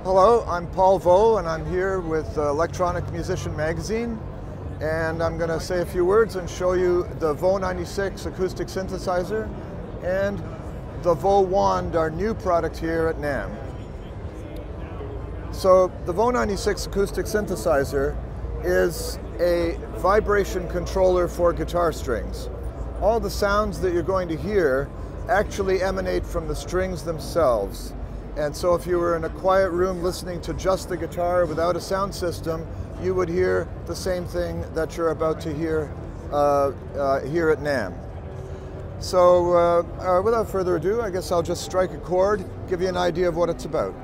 Hello, I'm Paul Vo, and I'm here with Electronic Musician Magazine, and I'm going to say a few words and show you the Vo-96 Acoustic Synthesizer and the Vo Wand, our new product here at NAMM. So the Vo-96 Acoustic Synthesizer is a vibration controller for guitar strings. All the sounds that you're going to hear actually emanate from the strings themselves. And so if you were in a quiet room listening to just the guitar without a sound system, you would hear the same thing that you're about to hear here at NAMM. So without further ado, I guess I'll just strike a chord, give you an idea of what it's about.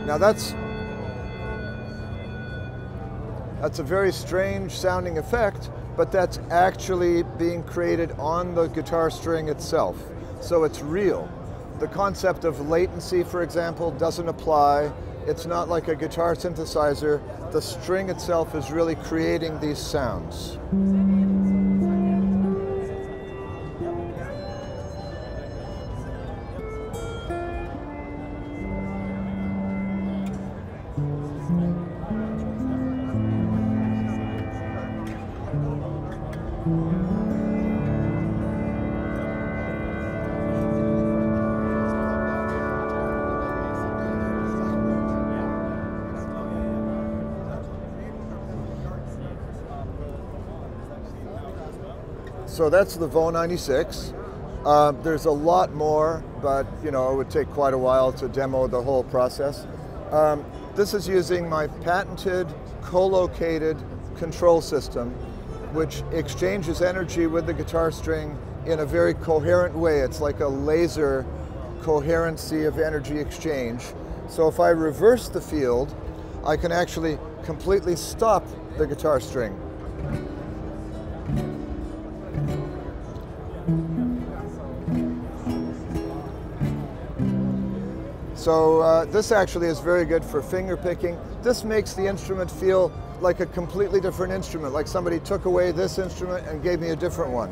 Now that's a very strange sounding effect, but that's actually being created on the guitar string itself. So it's real. The concept of latency, for example, doesn't apply. It's not like a guitar synthesizer. The string itself is really creating these sounds. So that's the Vo-96. There's a lot more, but it would take quite a while to demo the whole process. This is using my patented co-located control system, which exchanges energy with the guitar string in a very coherent way. It's like a laser coherency of energy exchange. So if I reverse the field, I can actually completely stop the guitar string. So this actually is very good for finger picking. This makes the instrument feel like a completely different instrument, like somebody took away this instrument and gave me a different one.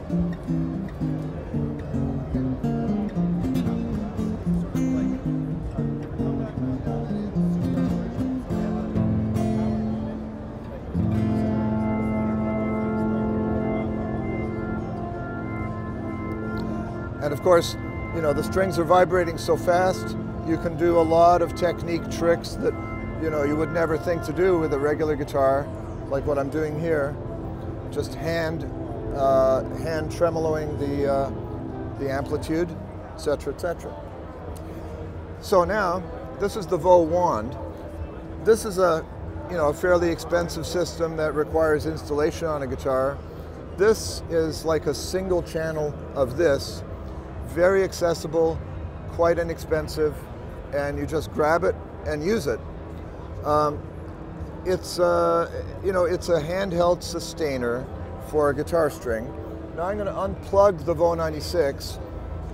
And of course, the strings are vibrating so fast, you can do a lot of technique tricks that you would never think to do with a regular guitar, like what I'm doing here. Just hand tremoloing the amplitude, etc., etc. So now, this is the Vo Wand. This is a fairly expensive system that requires installation on a guitar. This is like a single channel of this, very accessible, quite inexpensive, and you just grab it and use it. It's a handheld sustainer for a guitar string. Now I'm going to unplug the Vo-96,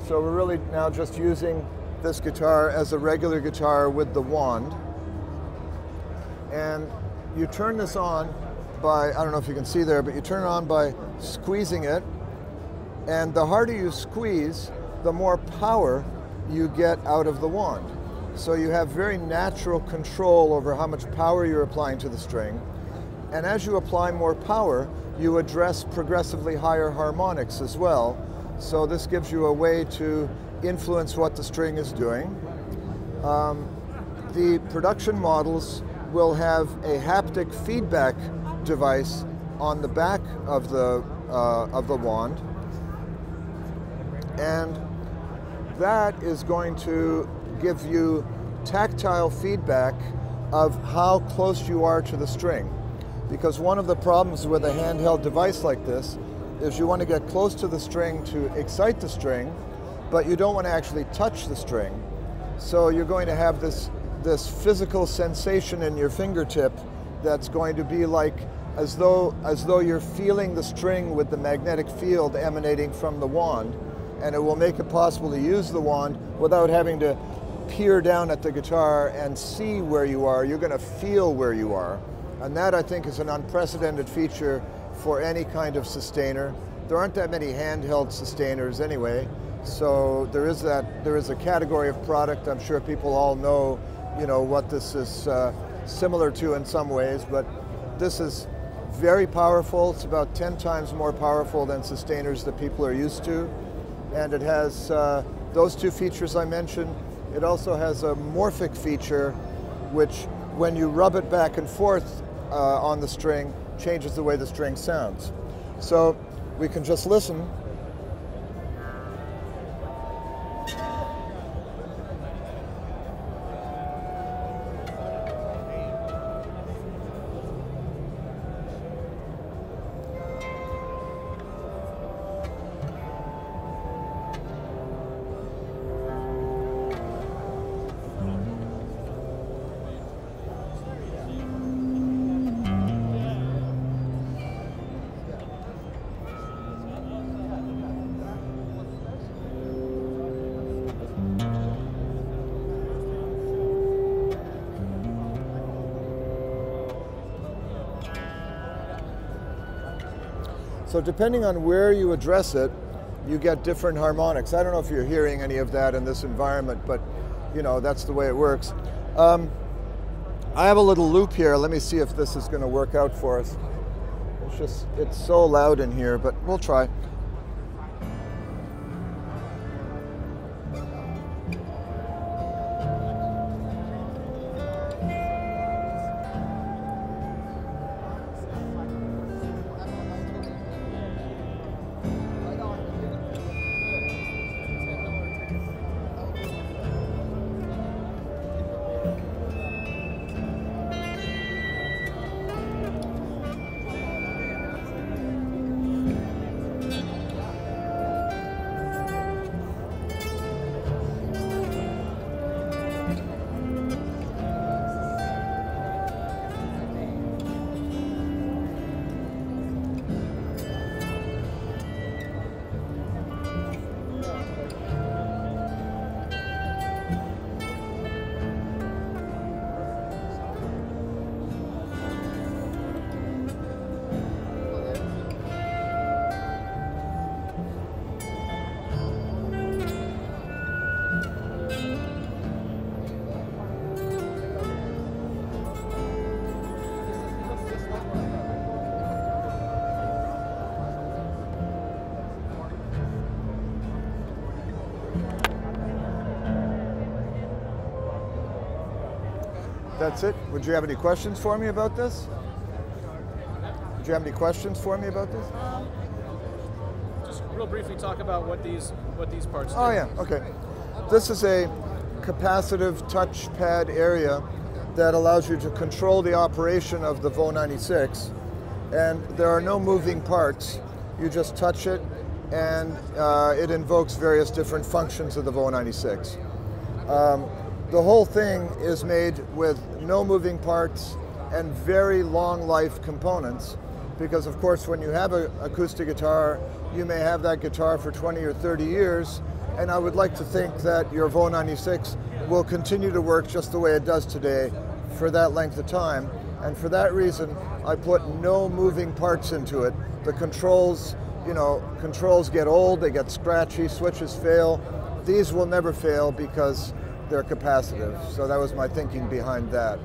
so we're really now just using this guitar as a regular guitar with the wand. And you turn this on by, I don't know if you can see there, but you turn it on by squeezing it, and the harder you squeeze, the more power you get out of the wand. So you have very natural control over how much power you're applying to the string. And as you apply more power, you address progressively higher harmonics as well. So this gives you a way to influence what the string is doing. The production models will have a haptic feedback device on the back of the wand. And that is going to give you tactile feedback of how close you are to the string. Because one of the problems with a handheld device like this is you want to get close to the string to excite the string, but you don't want to actually touch the string. So you're going to have this physical sensation in your fingertip that's going to be like as though you're feeling the string with the magnetic field emanating from the wand, and it will make it possible to use the wand without having to peer down at the guitar and see where you are. You're going to feel where you are. And that, I think, is an unprecedented feature for any kind of sustainer. There aren't that many handheld sustainers anyway, so there is a category of product. I'm sure people all know, what this is similar to in some ways, but this is very powerful. It's about 10 times more powerful than sustainers that people are used to. And it has those two features I mentioned. It also has a morphic feature, which when you rub it back and forth on the string, changes the way the string sounds. So we can just listen. So depending on where you address it, you get different harmonics. I don't know if you're hearing any of that in this environment, but that's the way it works. I have a little loop here. Let me see if this is going to work out for us. It's so loud in here, but we'll try. That's it. Would you have any questions for me about this? Would you have any questions for me about this? Just real briefly talk about what these parts do. Oh yeah, okay. This is a capacitive touchpad area that allows you to control the operation of the Vo-96, and there are no moving parts. You just touch it, and it invokes various different functions of the Vo-96. The whole thing is made with no moving parts and very long life components, because of course when you have an acoustic guitar, you may have that guitar for 20 or 30 years, and I would like to think that your Vo-96 will continue to work just the way it does today for that length of time. And for that reason, I put no moving parts into it. The controls, controls get old, they get scratchy, switches fail. These will never fail because they're capacitive. So that was my thinking behind that.